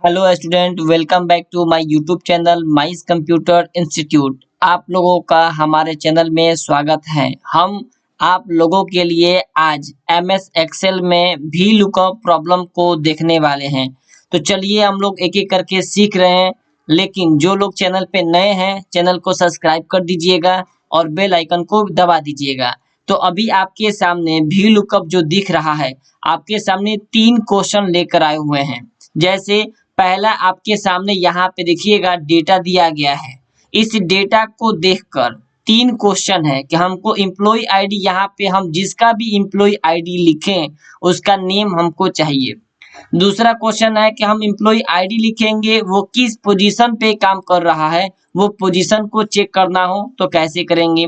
Hello student, welcome back to my YouTube channel माइस computer institute. आप लोगों का हमारे चैनल में स्वागत है। हम आप लोगों के लिए आज एमएस एक्सेल में वी लुकअप प्रॉब्लम को देखने वाले हैं। तो चलिए हम लोग एक एक करके सीख रहे हैं, लेकिन जो लोग चैनल पे नए हैं चैनल को सब्सक्राइब कर दीजिएगा और बेल आइकन को दबा दीजिएगा। तो अभी आपके सामने वी लुकअप जो दिख रहा है, आपके सामने 3 क्वेश्चन लेकर आए हुए हैं। जैसे पहला आपके सामने यहाँ पे देखिएगा डेटा दिया गया है। इस डेटा को देखकर 3 क्वेश्चन है कि हमको एम्प्लॉय आईडी, यहाँ पे हम जिसका भी एम्प्लॉय आईडी लिखें उसका नेम हमको चाहिए। दूसरा क्वेश्चन है कि हम एम्प्लॉय आईडी लिखेंगे, वो किस पोजीशन पे काम कर रहा है, वो पोजीशन को चेक करना हो तो कैसे करेंगे।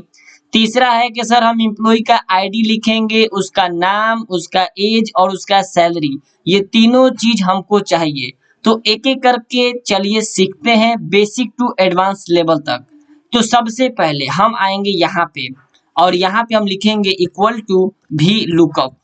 तीसरा है कि सर हम एम्प्लॉय का आईडी लिखेंगे, उसका नाम, उसका एज और उसका सैलरी, ये तीनों चीज हमको चाहिए। तो एक एक करके चलिए सीखते हैं बेसिक टू एडवांस लेवल तक। तो सबसे पहले हम आएंगे यहाँ पे और यहाँ पे हम लिखेंगे इक्वल टू वी लुकअप।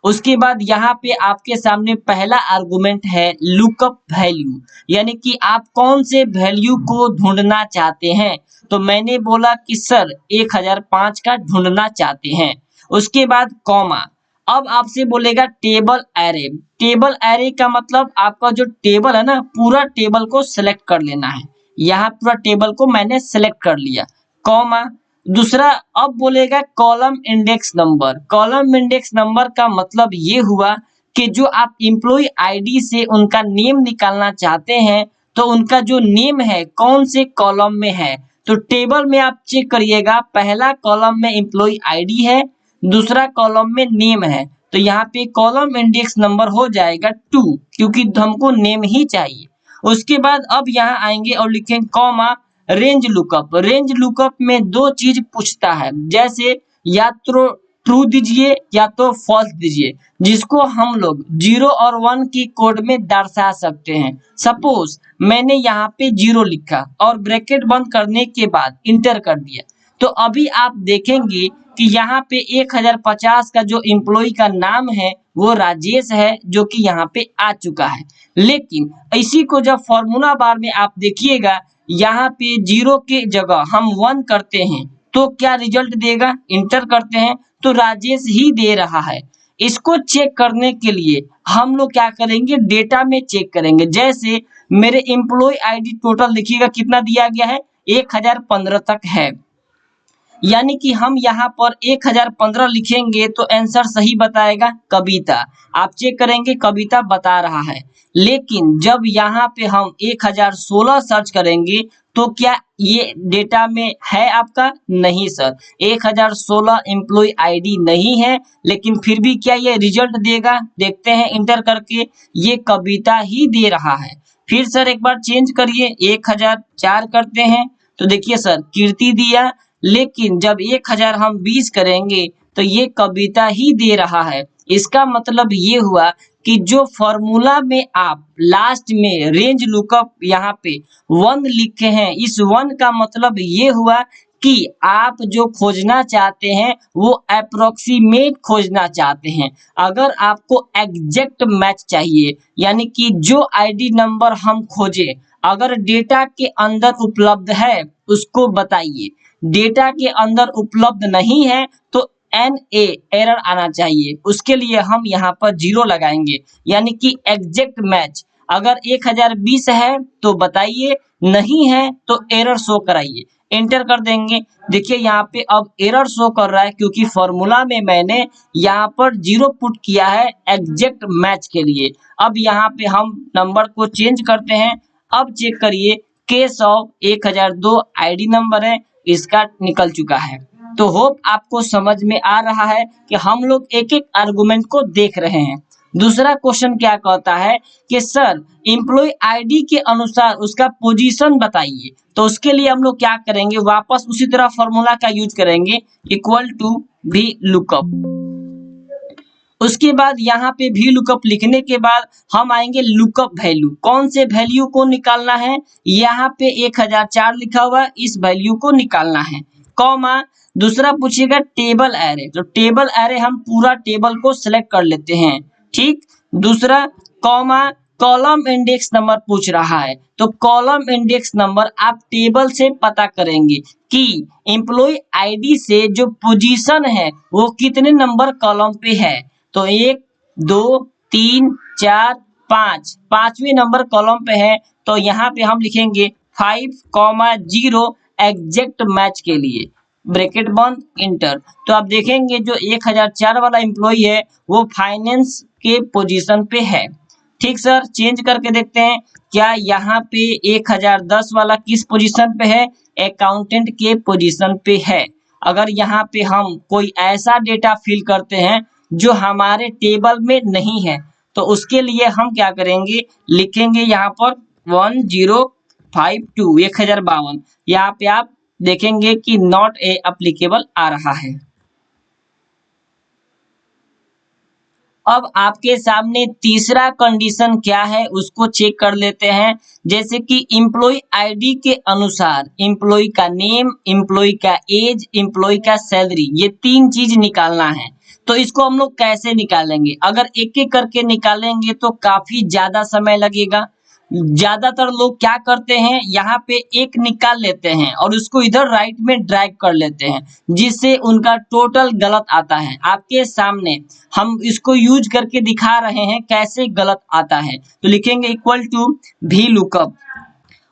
उसके बाद यहाँ पे आपके सामने पहला आर्गुमेंट है लुकअप वैल्यू, यानी कि आप कौन से वैल्यू को ढूंढना चाहते हैं। तो मैंने बोला कि सर 1005 का ढूंढना चाहते हैं। उसके बाद कॉमा, अब आपसे बोलेगा टेबल एरे। टेबल एरे का मतलब आपका जो टेबल है ना, पूरा टेबल को सिलेक्ट कर लेना है। यहाँ पूरा टेबल को मैंने सिलेक्ट कर लिया, कॉमा। दूसरा अब बोलेगा column index number. Column index number का मतलब ये हुआ कि जो आप एम्प्लॉय आईडी से उनका नेम निकालना चाहते हैं, तो उनका जो नेम है कौन से कॉलम में है। तो टेबल में आप चेक करिएगा, पहला कॉलम में एम्प्लॉय आईडी है, दूसरा कॉलम में नेम है। तो यहाँ पे कॉलम इंडेक्स नंबर हो जाएगा 2, क्योंकि हमको नेम ही चाहिए। उसके बाद अब यहाँ आएंगे और लिखेंगे comma range lookup. Range lookup में 2 चीज पूछता है, जैसे या तो ट्रू दीजिए या तो फॉल्स दीजिए, जिसको हम लोग 0 और 1 की कोड में दर्शा सकते हैं। सपोज मैंने यहाँ पे 0 लिखा और ब्रैकेट बंद करने के बाद इंटर कर दिया, तो अभी आप देखेंगे कि यहाँ पे 1050 का जो एम्प्लॉय का नाम है वो राजेश है, जो कि यहाँ पे आ चुका है। लेकिन इसी को जब फॉर्मूला बार में आप देखिएगा, यहाँ पे 0 के जगह हम 1 करते हैं तो क्या रिजल्ट देगा, इंटर करते हैं तो राजेश ही दे रहा है। इसको चेक करने के लिए हम लोग क्या करेंगे, डेटा में चेक करेंगे। जैसे मेरे एम्प्लॉय आईडी टोटल देखिएगा कितना दिया गया है, 1015 तक है, यानी कि हम यहाँ पर 1015 लिखेंगे तो आंसर सही बताएगा कविता। आप चेक करेंगे कविता बता रहा है। लेकिन जब यहाँ पे हम 1016 सर्च करेंगे तो क्या ये डेटा में है आपका, नहीं सर, 1016 एम्प्लॉय आईडी नहीं है। लेकिन फिर भी क्या ये रिजल्ट देगा, देखते हैं इंटर करके, ये कविता ही दे रहा है। फिर सर एक बार चेंज करिए, 1004 करते हैं तो देखिए सर कीर्ति दिया। लेकिन जब 1000 हम 20 करेंगे तो ये कविता ही दे रहा है। इसका मतलब ये हुआ कि जो फॉर्मूला में आप लास्ट में रेंज लुकअप यहाँ पे 1 लिखे हैं, इस 1 का मतलब ये हुआ कि आप जो खोजना चाहते हैं वो अप्रोक्सीमेट खोजना चाहते हैं। अगर आपको एग्जैक्ट मैच चाहिए, यानी कि जो आईडी नंबर हम खोजे अगर डेटा के अंदर उपलब्ध है उसको बताइए, डेटा के अंदर उपलब्ध नहीं है तो NA एरर आना चाहिए। उसके लिए हम यहाँ पर 0 लगाएंगे, यानी कि एग्जैक्ट मैच। अगर 1020 है तो बताइए, नहीं है तो एरर शो कराइए, एंटर कर देंगे। देखिए यहाँ पे अब एरर शो कर रहा है, क्योंकि फॉर्मूला में मैंने यहाँ पर 0 पुट किया है एग्जैक्ट मैच के लिए। अब यहाँ पे हम नंबर को चेंज करते हैं। अब चेक करिए K100 1002 आईडी नंबर है, इसका निकल चुका है। तो होप आपको समझ में आ रहा है कि हम लोग एक एक आर्गुमेंट को देख रहे हैं। दूसरा क्वेश्चन क्या कहता है कि सर एम्प्लॉय आईडी के अनुसार उसका पोजीशन बताइए। तो उसके लिए हम लोग क्या करेंगे, वापस उसी तरह फॉर्मूला का यूज करेंगे, इक्वल टू वी लुकअप। उसके बाद यहाँ पे भी लुकअप लिखने के बाद हम आएंगे लुकअप वैल्यू। कौन से वैल्यू को निकालना है, यहाँ पे 1004 लिखा हुआ है, इस वैल्यू को निकालना है, कॉमा। दूसरा पूछिएगा टेबल एरे, तो टेबल एरे हम पूरा टेबल को सिलेक्ट कर लेते हैं, ठीक। दूसरा कॉमा कॉलम इंडेक्स नंबर पूछ रहा है, तो कॉलम इंडेक्स नंबर आप टेबल से पता करेंगे कि एम्प्लॉय आईडी से जो पोजीशन है वो कितने नंबर कॉलम पे है। तो 1 2 3 4 5 पांचवें नंबर कॉलम पे है, तो यहाँ पे हम लिखेंगे 5,0 एग्जैक्ट मैच के लिए ब्रैकेट बंद इंटर। तो आप देखेंगे जो 1004 वाला एम्प्लॉय है वो फाइनेंस के पोजीशन पे है। ठीक सर, चेंज करके देखते हैं क्या यहाँ पे 1010 वाला किस पोजीशन पे है, अकाउंटेंट के पोजीशन पे है। अगर यहाँ पे हम कोई ऐसा डेटा फिल करते हैं जो हमारे टेबल में नहीं है, तो उसके लिए हम क्या करेंगे, लिखेंगे यहाँ पर 1052 1052। यहाँ पे आप देखेंगे कि नॉट ए एप्लीकेबल आ रहा है। अब आपके सामने तीसरा कंडीशन क्या है उसको चेक कर लेते हैं। जैसे कि एम्प्लॉय आईडी के अनुसार एम्प्लॉय का नेम, एम्प्लॉय का एज, एम्प्लॉय का सैलरी, ये तीन चीज निकालना है। तो इसको हम लोग कैसे निकालेंगे, अगर एक एक करके निकालेंगे तो काफी ज्यादा समय लगेगा। ज्यादातर लोग क्या करते हैं, यहाँ पे एक निकाल लेते हैं और उसको इधर राइट में ड्रैग कर लेते हैं, जिससे उनका टोटल गलत आता है। आपके सामने हम इसको यूज करके दिखा रहे हैं कैसे गलत आता है। तो लिखेंगे इक्वल टू भी लुकअप,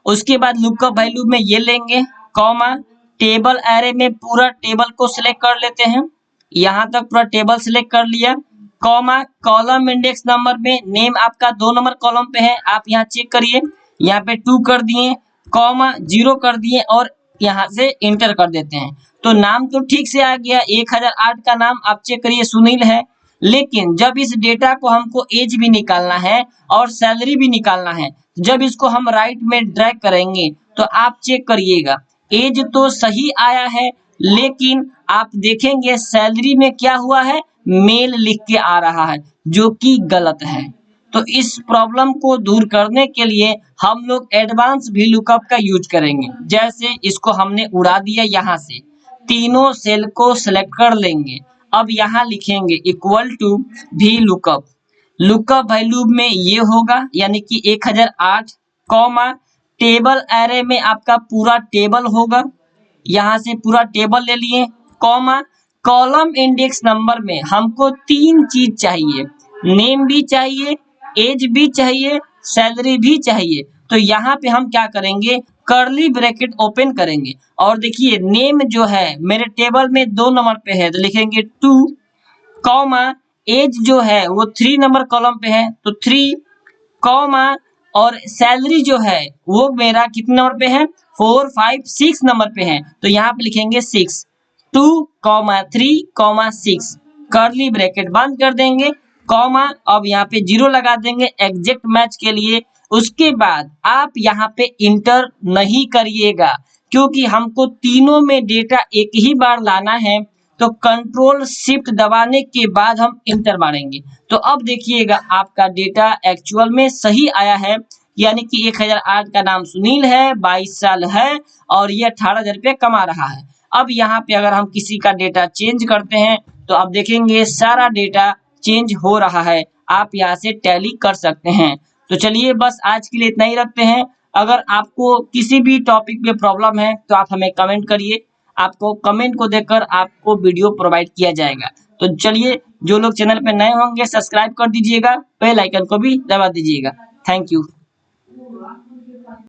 उसके बाद लुकअप वैल्यू में ये लेंगे कॉमा, टेबल एरे में पूरा टेबल को सिलेक्ट कर लेते हैं, यहाँ तक पूरा टेबल सिलेक्ट कर लिया, कॉमा कॉलम इंडेक्स नंबर में नेम आपका 2 नंबर कॉलम पे है, आप यहाँ चेक करिए, यहाँ पे 2 कर दिए, कॉमा 0 कर दिए और यहाँ से इंटर कर देते हैं। तो नाम तो ठीक से आ गया, 1008 का नाम आप चेक करिए सुनील है। लेकिन जब इस डेटा को हमको एज भी निकालना है और सैलरी भी निकालना है, जब इसको हम राइट में ड्रैग करेंगे तो आप चेक करिएगा, एज तो सही आया है, लेकिन आप देखेंगे सैलरी में क्या हुआ है, मेल लिख के आ रहा है, जो कि गलत है। तो इस प्रॉब्लम को दूर करने के लिए हम लोग एडवांस भी लुकअप का यूज करेंगे। जैसे इसको हमने उड़ा दिया, यहाँ से तीनों सेल को सिलेक्ट कर लेंगे। अब यहाँ लिखेंगे इक्वल टू भी लुकअप, लुकअप वैल्यू में ये होगा यानी कि 1008, कॉमा टेबल एरे में आपका पूरा टेबल होगा, यहाँ से पूरा टेबल ले लिए, कॉमा कॉलम इंडेक्स नंबर में हमको तीन चीज चाहिए, नेम भी चाहिए, एज भी चाहिए, सैलरी भी चाहिए। तो यहाँ पे हम क्या करेंगे, कर्ली ब्रैकेट ओपन करेंगे और देखिए नेम जो है मेरे टेबल में 2 नंबर पे है, तो लिखेंगे 2, कॉमा एज जो है वो 3 नंबर कॉलम पे है तो 3, कॉमा और सैलरी जो है वो मेरा कितने नंबर पे है, 4 5 6 नंबर पे है, तो यहाँ पे लिखेंगे 6, 2, 3, 6, कर्ली ब्रैकेट बंद कर देंगे, कॉमा अब यहाँ पे 0 लगा देंगे एग्जैक्ट मैच के लिए। उसके बाद आप यहाँ पे इंटर नहीं करिएगा, क्योंकि हमको तीनों में डेटा एक ही बार लाना है, तो कंट्रोल शिफ्ट दबाने के बाद हम इंटर मारेंगे। तो अब देखिएगा आपका डेटा एक्चुअल में सही आया है, यानी कि 1008 का नाम सुनील है, 22 साल है और ये 18,000 रुपये कमा रहा है। अब यहाँ पे अगर हम किसी का डेटा चेंज करते हैं तो आप देखेंगे सारा डेटा चेंज हो रहा है, आप यहाँ से टैली कर सकते हैं। तो चलिए बस आज के लिए इतना ही रखते हैं। अगर आपको किसी भी टॉपिक पे प्रॉब्लम है तो आप हमें कमेंट करिए, आपको कमेंट को देखकर आपको वीडियो प्रोवाइड किया जाएगा। तो चलिए, जो लोग चैनल पे नए होंगे सब्सक्राइब कर दीजिएगा, बेल आइकन को भी दबा दीजिएगा। Thank you.